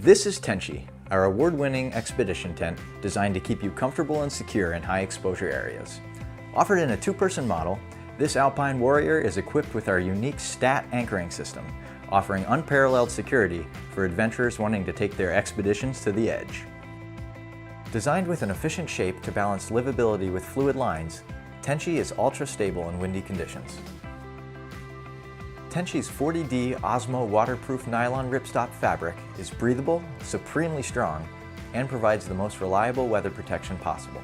This is Tenchi, our award-winning expedition tent designed to keep you comfortable and secure in high-exposure areas. Offered in a two-person model, this Alpine Warrior is equipped with our unique STAT anchoring system, offering unparalleled security for adventurers wanting to take their expeditions to the edge. Designed with an efficient shape to balance livability with fluid lines, Tenchi is ultra-stable in windy conditions. Tenchi's 40D Osmo waterproof nylon ripstop fabric is breathable, supremely strong, and provides the most reliable weather protection possible.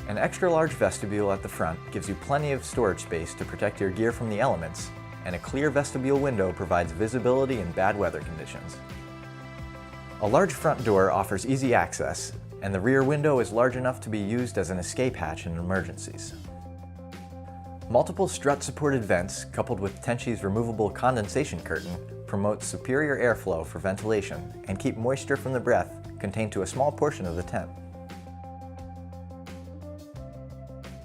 An extra-large vestibule at the front gives you plenty of storage space to protect your gear from the elements, and a clear vestibule window provides visibility in bad weather conditions. A large front door offers easy access, and the rear window is large enough to be used as an escape hatch in emergencies. Multiple strut-supported vents, coupled with Tenchi's removable condensation curtain, promote superior airflow for ventilation and keep moisture from the breath contained to a small portion of the tent.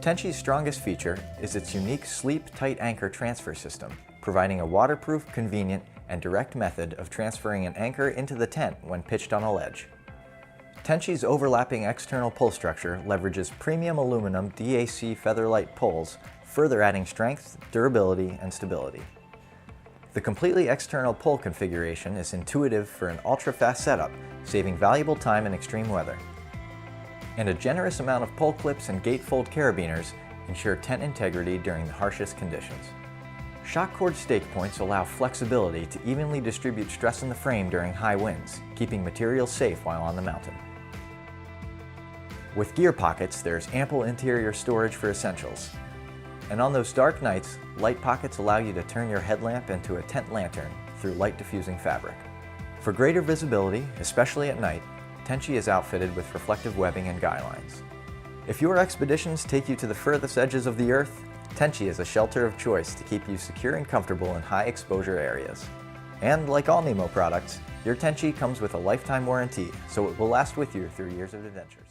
Tenchi's strongest feature is its unique sleep-tight anchor transfer system, providing a waterproof, convenient, and direct method of transferring an anchor into the tent when pitched on a ledge. Tenchi's overlapping external pull structure leverages premium aluminum DAC Featherlight pulls, further adding strength, durability, and stability. The completely external pull configuration is intuitive for an ultra-fast setup, saving valuable time in extreme weather. And a generous amount of pull clips and gatefold carabiners ensure tent integrity during the harshest conditions. Shock cord stake points allow flexibility to evenly distribute stress in the frame during high winds, keeping materials safe while on the mountain. With gear pockets, there's ample interior storage for essentials. And on those dark nights, light pockets allow you to turn your headlamp into a tent lantern through light diffusing fabric. For greater visibility, especially at night, Tenchi is outfitted with reflective webbing and guy lines. If your expeditions take you to the furthest edges of the earth, Tenchi is a shelter of choice to keep you secure and comfortable in high exposure areas. And like all Nemo products, your Tenchi comes with a lifetime warranty, so it will last with you through years of adventures.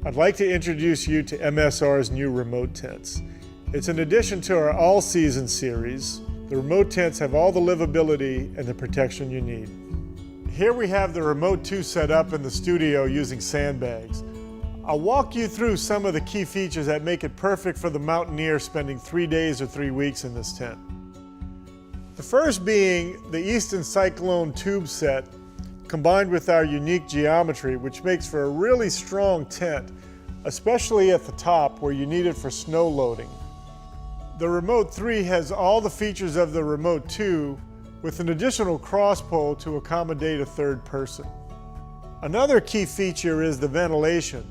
I'd like to introduce you to MSR's new remote tents. It's an addition to our all-season series. The remote tents have all the livability and the protection you need. Here we have the Remote 2 set up in the studio using sandbags. I'll walk you through some of the key features that make it perfect for the mountaineer spending 3 days or 3 weeks in this tent. The first being the Easton Cyclone tube set, combined with our unique geometry, which makes for a really strong tent, especially at the top where you need it for snow loading. The Remote 3 has all the features of the Remote 2 with an additional cross pole to accommodate a third person. Another key feature is the ventilation.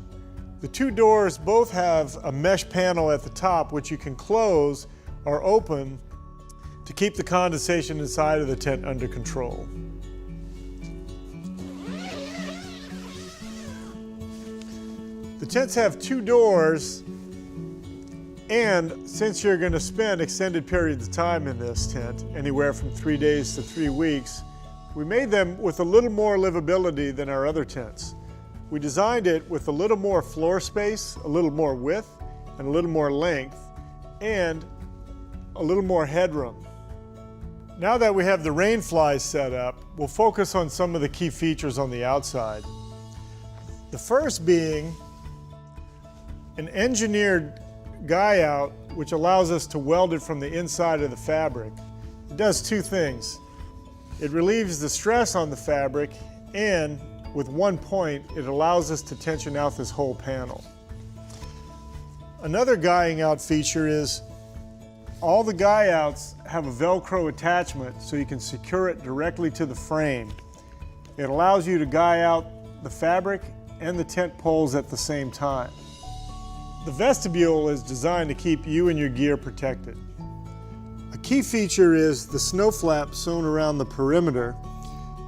The two doors both have a mesh panel at the top which you can close or open to keep the condensation inside of the tent under control. The tents have two doors, and since you're going to spend extended periods of time in this tent, anywhere from 3 days to 3 weeks, we made them with a little more livability than our other tents. We designed it with a little more floor space, a little more width, and a little more length, and a little more headroom. Now that we have the rain flies set up, we'll focus on some of the key features on the outside. The first being an engineered guy out which allows us to weld it from the inside of the fabric. It does two things. It relieves the stress on the fabric and with one point, it allows us to tension out this whole panel. Another guying out feature is all the guy outs have a Velcro attachment so you can secure it directly to the frame. It allows you to guy out the fabric and the tent poles at the same time. The vestibule is designed to keep you and your gear protected. A key feature is the snow flap sewn around the perimeter.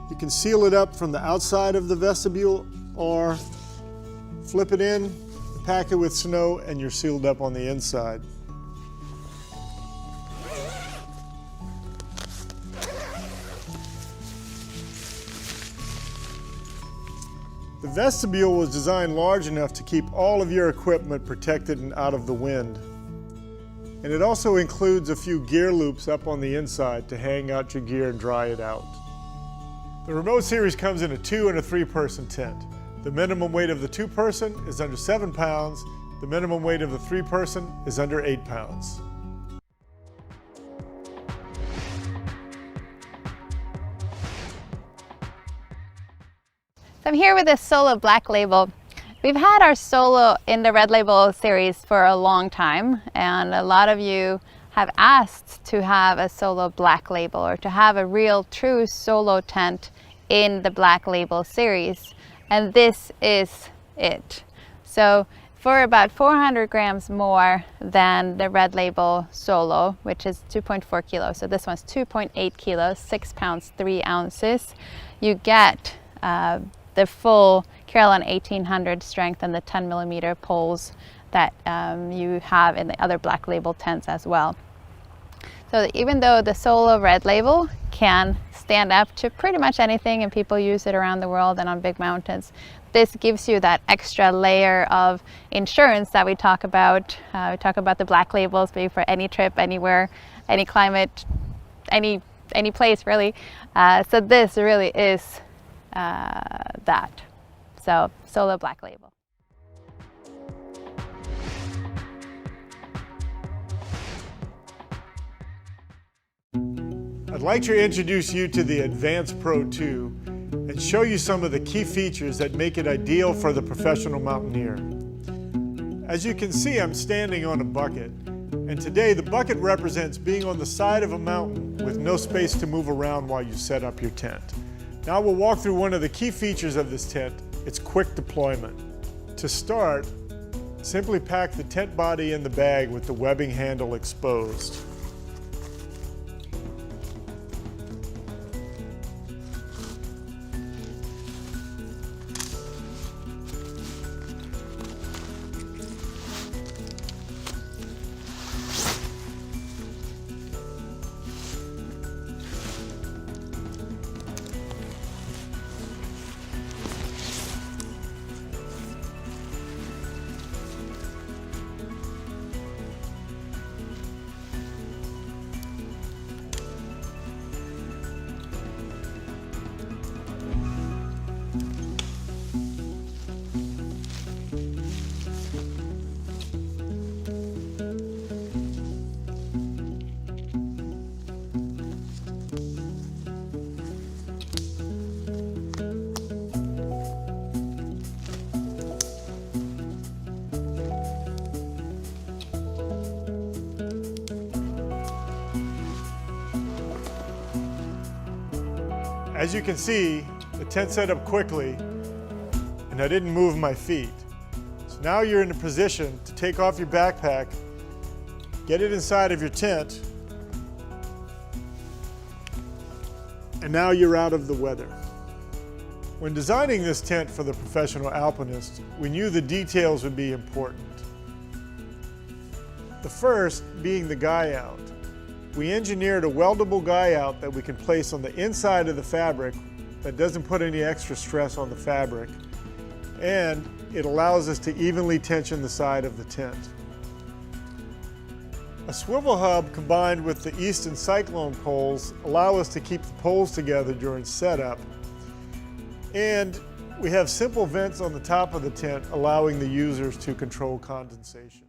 You can seal it up from the outside of the vestibule or flip it in, pack it with snow, and you're sealed up on the inside. The vestibule was designed large enough to keep all of your equipment protected and out of the wind. And it also includes a few gear loops up on the inside to hang out your gear and dry it out. The Remote Series comes in a 2- and a 3-person tent. The minimum weight of the 2-person is under 7 pounds. The minimum weight of the 3-person is under 8 pounds. So I'm here with the Solo Black Label. We've had our Solo in the Red Label series for a long time, and a lot of you have asked to have a Solo Black Label or to have a real true Solo tent in the Black Label series, and this is it. So for about 400 grams more than the Red Label Solo, which is 2.4 kilos, so this one's 2.8 kilos, 6 pounds 3 ounces, you get the full Carolina 1800 strength and the 10 millimeter poles that you have in the other Black Label tents as well. So even though the Solo Red Label can stand up to pretty much anything and people use it around the world and on big mountains, this gives you that extra layer of insurance that we talk about. We talk about the Black Labels being for any trip, anywhere, any climate, any place really. So this really is that. So Solo Black Label. I'd like to introduce you to the Advance Pro 2 and show you some of the key features that make it ideal for the professional mountaineer. As you can see, I'm standing on a bucket, and today the bucket represents being on the side of a mountain with no space to move around while you set up your tent. Now we'll walk through one of the key features of this tent. It's quick deployment. To start, simply pack the tent body in the bag with the webbing handle exposed. As you can see, the tent set up quickly and I didn't move my feet. So now you're in a position to take off your backpack, get it inside of your tent, and now you're out of the weather. When designing this tent for the professional alpinist, we knew the details would be important. The first being the guy out. We engineered a weldable guy out that we can place on the inside of the fabric that doesn't put any extra stress on the fabric, and it allows us to evenly tension the side of the tent. A swivel hub combined with the Easton Cyclone poles allow us to keep the poles together during setup, and we have simple vents on the top of the tent allowing the users to control condensation.